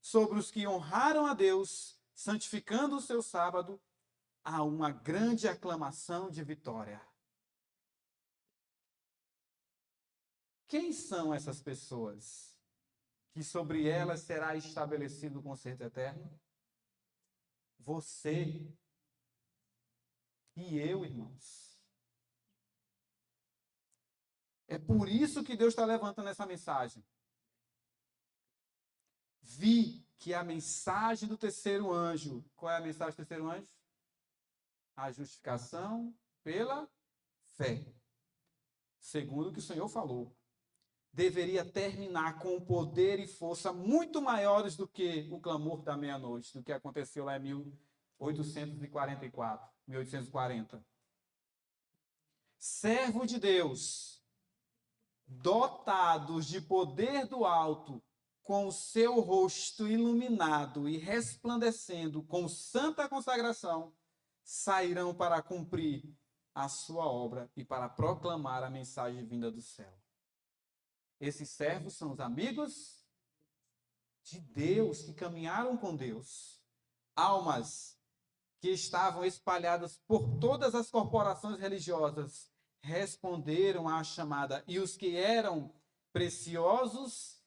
sobre os que honraram a Deus, santificando o seu sábado, há uma grande aclamação de vitória. Quem são essas pessoas que sobre elas será estabelecido o concerto eterno? Você e eu, irmãos. É por isso que Deus está levantando essa mensagem. Vi que a mensagem do terceiro anjo, qual é a mensagem do terceiro anjo? A justificação pela fé. Segundo o que o Senhor falou. Deveria terminar com poder e força muito maiores do que o clamor da meia-noite, do que aconteceu lá em 1844, 1840. Servo de Deus, dotados de poder do alto, com o seu rosto iluminado e resplandecendo com santa consagração, sairão para cumprir a sua obra e para proclamar a mensagem vinda do céu. Esses servos são os amigos de Deus, que caminharam com Deus. Almas que estavam espalhadas por todas as corporações religiosas responderam à chamada, e os que eram preciosos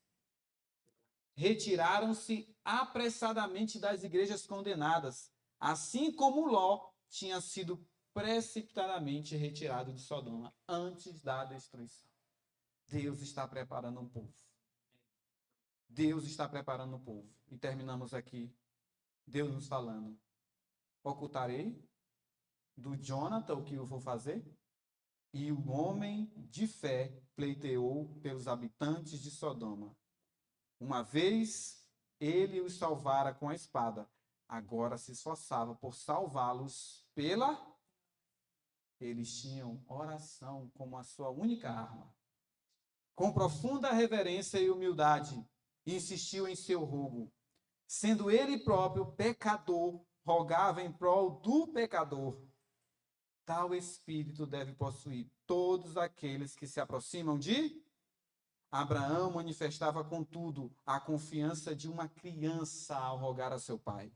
retiraram-se apressadamente das igrejas condenadas, assim como Ló tinha sido precipitadamente retirado de Sodoma antes da destruição. Deus está preparando um povo. Deus está preparando um povo. E terminamos aqui, Deus nos falando: ocultarei do Jonathan o que eu vou fazer? E o homem de fé pleiteou pelos habitantes de Sodoma. Uma vez ele os salvara com a espada, agora se esforçava por salvá-los pela... Eles tinham oração como a sua única arma. Com profunda reverência e humildade, insistiu em seu rogo. Sendo ele próprio pecador, rogava em prol do pecador. Tal espírito deve possuir todos aqueles que se aproximam de... Abraão manifestava, contudo, a confiança de uma criança ao rogar a seu pai.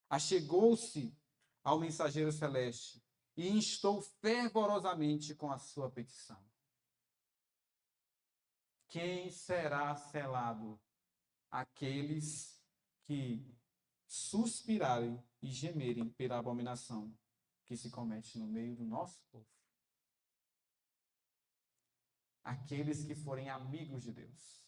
Achegou-se ao mensageiro celeste e instou fervorosamente com a sua petição. Quem será selado? Aqueles que suspirarem e gemerem pela abominação que se comete no meio do nosso povo. aqueles que forem amigos de Deus.